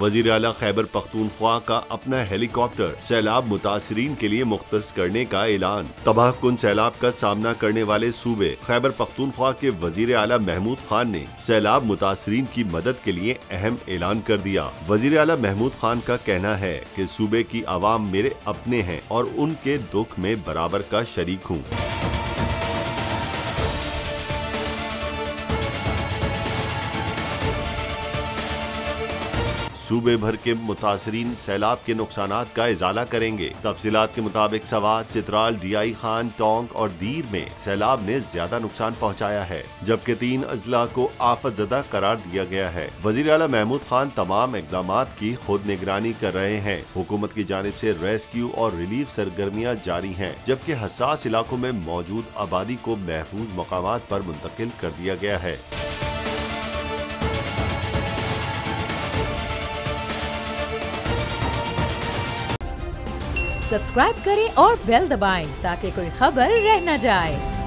वजीर आला खैबर पख्तूनख्वा का अपना हेलीकॉप्टर सैलाब मुतासरीन के लिए मुख्तस करने का ऐलान। तबाहकुन सैलाब का सामना करने वाले सूबे खैबर पख्तूनख्वा के वजीर आला महमूद खान ने सैलाब मुतासरीन की मदद के लिए अहम ऐलान कर दिया। वजीर आला महमूद खान का कहना है कि सूबे की आवाम मेरे अपने हैं और उनके दुख में बराबर का शरीक हूँ। सूबे भर के मुतासरीन सैलाब के नुकसानात का इजाला करेंगे। तफसीलात के मुताबिक सवात, चित्राल, डियाई खान, टोंक और दीर में सैलाब ने ज्यादा नुकसान पहुंचाया है, जबकि 3 अजला को आफतजदा करार दिया गया है। वजीर आला महमूद खान तमाम इक़दामात की खुद निगरानी कर रहे हैं। हुकूमत की जानिब से रेस्क्यू और रिलीफ सरगर्मियाँ जारी हैं, जबकि हसास इलाकों में मौजूद आबादी को महफूज मकामात पर मुंतकिल कर दिया गया है। सब्सक्राइब करें और बेल दबाएं ताकि कोई खबर रह न जाए।